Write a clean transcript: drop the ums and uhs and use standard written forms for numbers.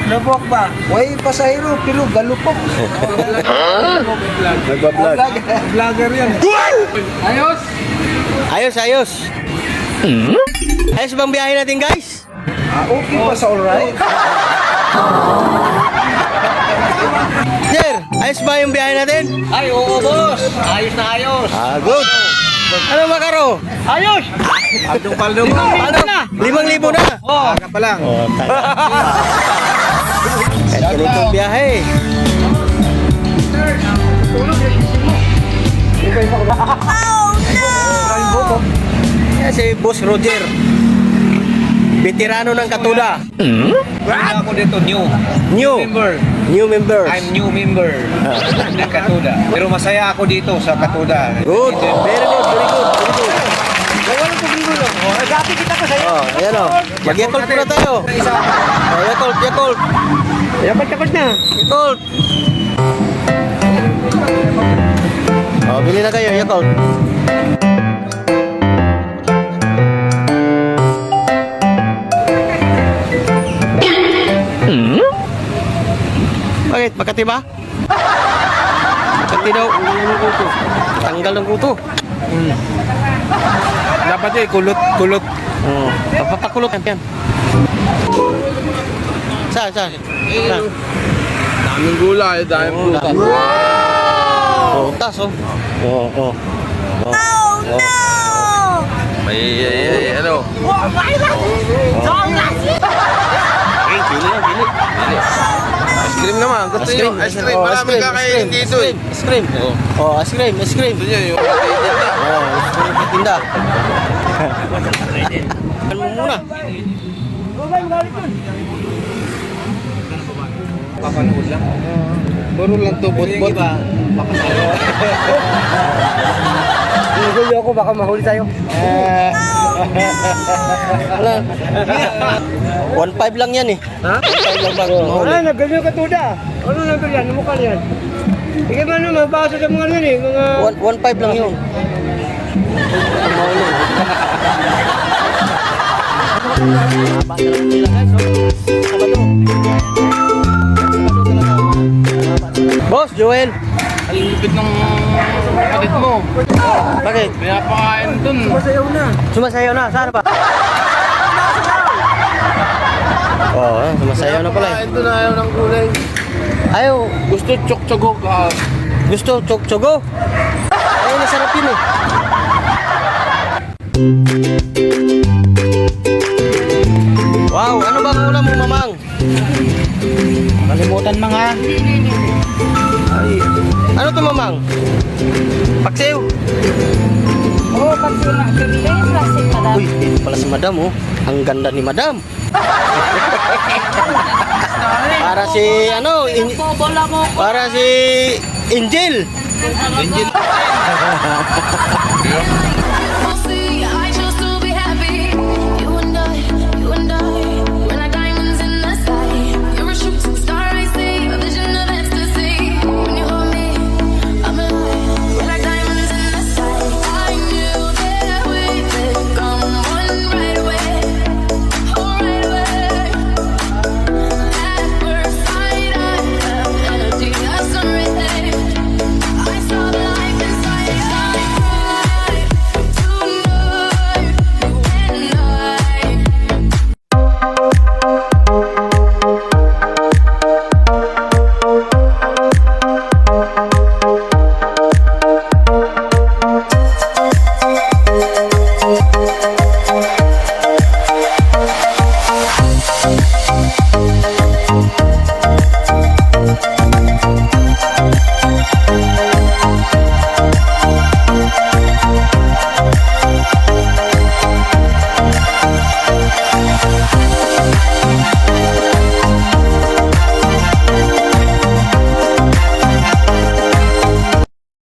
Lubok ba? Way pasahero, pero galupok. Nagbablog. Vlogger yan. Ayos! Ayos, ayos. Ayos bang biyahe natin, guys? Okay pa sa alright? Sir, ayos ba yung biyahe natin? Ay, oo boss! Ayos na ayos! Good. Ano makaro? Ayos! Paldong-paldong. Paldong na! 5,000 na. Oo. Ka pa lang. Kahit ganitong biyahe. Yan si Boss Roger. Veterano ng Katuda. Ako dito, new. New. Member. New members. I'm new member ng Katuda. Pero masaya ako dito sa Katuda. Good. Very good, very good, very good. Walang problema. Dati kita ko sa'yo. Oh, ayan o. Mag-yakult muna tayo. Oh, yakult, yakult. Yakult na. Yakult. Oh, bili na kayo, yakult. Bakit? Makati ba? Makati daw. Tanggal ng kuto. Dapat eh, kulot. Oh, papakulot yan. Saan? Daming gulay, daming prutas. Oh, tas oh. Oh. May ano? Bili. Ice cream naman. Gusto nyo? Ice cream. Marami kakainin dito eh. Ice cream. Oh, ice cream. Gusto nyo yung kakainin na. Oh, tinda. Ano mo muna? Papanood lang. Puro lang to, bot-bot. Huli ako, baka mahuli tayo. Wala. 1.5 lang yan eh. Ha? 1.5 lang bang mahuli. nagganyan Katuda. Ano nagganyan? Ano mukha niyan? Sige ba naman, basa sa mga nun eh. Mga... 1.5 lang yun. Mahuli. Basta lang nila guys. Sabado. Boss, Joel. Ang lupit ng kapatid mo. Bakit? Pinapakain dun. Sumasayaw na. Saan ba? Oo, sumasayaw na pala eh. Pinapakain dun, ayaw ng gulay. Ayaw. Gusto tsok-tsogo ka. Gusto chok-chogo? Ayaw, masarap yun eh. Wow, ano bang ulam mo, mamang? Kalimutan mga. Ay, ano to, mamang? Paksiw? Oo, pag sila bibili yung plastic pa daw. Uy, ito pala si madam oh. Ang ganda ni madam. Para si, ano, Bola mo ko. para si Angel. Engine.